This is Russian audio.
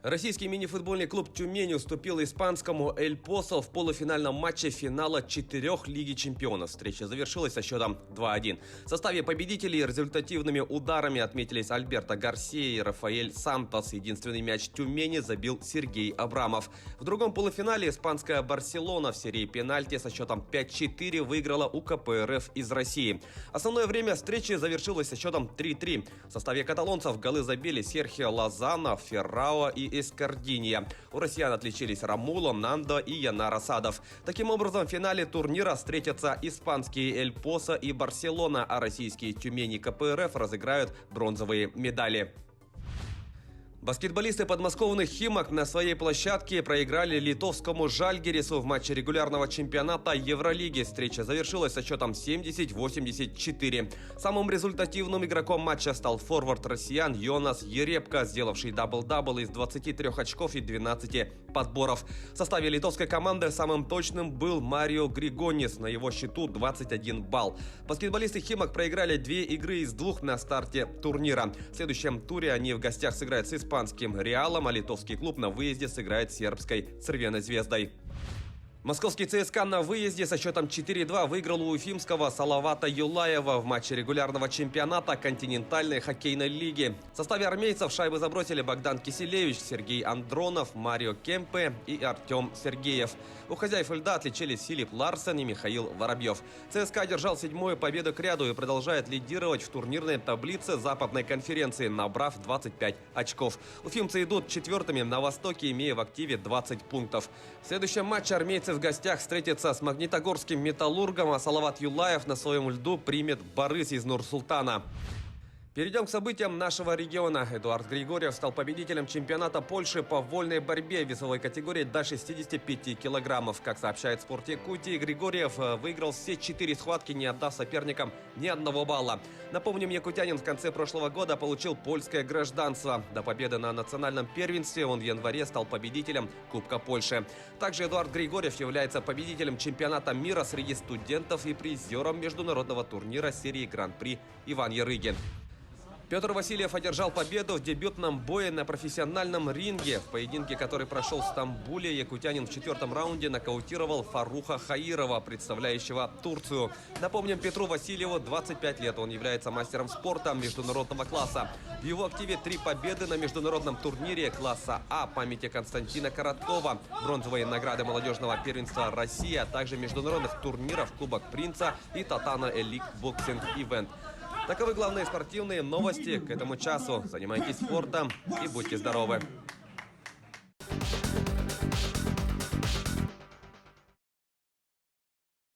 Российский мини-футбольный клуб «Тюмень» уступил испанскому «Эль Посо» в полуфинальном матче финала 4 Лиги чемпионов. Встреча завершилась со счетом 2-1. В составе победителей результативными ударами отметились Альберто Гарсия и Рафаэль Сантос. Единственный мяч «Тюмени» забил Сергей Абрамов. В другом полуфинале испанская «Барселона» в серии пенальти со счетом 5-4 выиграла у КПРФ из России. Основное время встречи завершилось со счетом 3-3. В составе каталонцев голы забили Серхио Лозано, Феррао и Эскардинья. У россиян отличились Рамуло, Нандо и Янар Асадов. Таким образом, в финале турнира встретятся испанские «Эль Посо» и «Барселона», а российские «Тюмень» и КПРФ разыграют бронзовые медали. Баскетболисты подмосковных «Химок» на своей площадке проиграли литовскому «Жальгирису» в матче регулярного чемпионата Евролиги. Встреча завершилась со счетом 70-84. Самым результативным игроком матча стал форвард россиян Йонас Ерепко, сделавший дабл-дабл из 23 очков и 12 подборов. В составе литовской команды самым точным был Марио Григонис, на его счету 21 балл. Баскетболисты «Химок» проиграли 2 игры из 2 на старте турнира. В следующем туре они в гостях сыграют с испанским «Реалом», а литовский клуб на выезде сыграет с сербской «Црвеной звездой». Московский ЦСКА на выезде со счетом 4-2 выиграл у уфимского Салавата Юлаева в матче регулярного чемпионата континентальной хоккейной лиги. В составе армейцев шайбы забросили Богдан Киселевич, Сергей Андронов, Марио Кемпе и Артем Сергеев. У хозяев льда отличились Филипп Ларсен и Михаил Воробьев. ЦСКА одержал 7-ю победу к ряду и продолжает лидировать в турнирной таблице Западной конференции, набрав 25 очков. Уфимцы идут 4-ми на востоке, имея в активе 20 пунктов. В следующем матче армейцы в гостях встретятся с магнитогорским «Металлургом», а Салават Юлаев на своем льду примет Борис из Нур-Султана. Перейдем к событиям нашего региона. Эдуард Григорьев стал победителем чемпионата Польши по вольной борьбе в весовой категории до 65 килограммов. Как сообщает «Спорт Якутии», Григорьев выиграл все 4 схватки, не отдав соперникам ни одного балла. Напомним, якутянин в конце прошлого года получил польское гражданство. До победы на национальном первенстве он в январе стал победителем Кубка Польши. Также Эдуард Григорьев является победителем чемпионата мира среди студентов и призером международного турнира серии Гран-при Иван Ярыгин. Петр Васильев одержал победу в дебютном бое на профессиональном ринге. В поединке, который прошел в Стамбуле, якутянин в 4-м раунде нокаутировал Фаруха Хаирова, представляющего Турцию. Напомним, Петру Васильеву 25 лет. Он является мастером спорта международного класса. В его активе 3 победы на международном турнире класса А памяти Константина Короткова, бронзовые награды молодежного первенства России, а также международных турниров Кубок Принца и Татана Элит Боксинг Ивент. Таковы главные спортивные новости к этому часу. Занимайтесь спортом и будьте здоровы!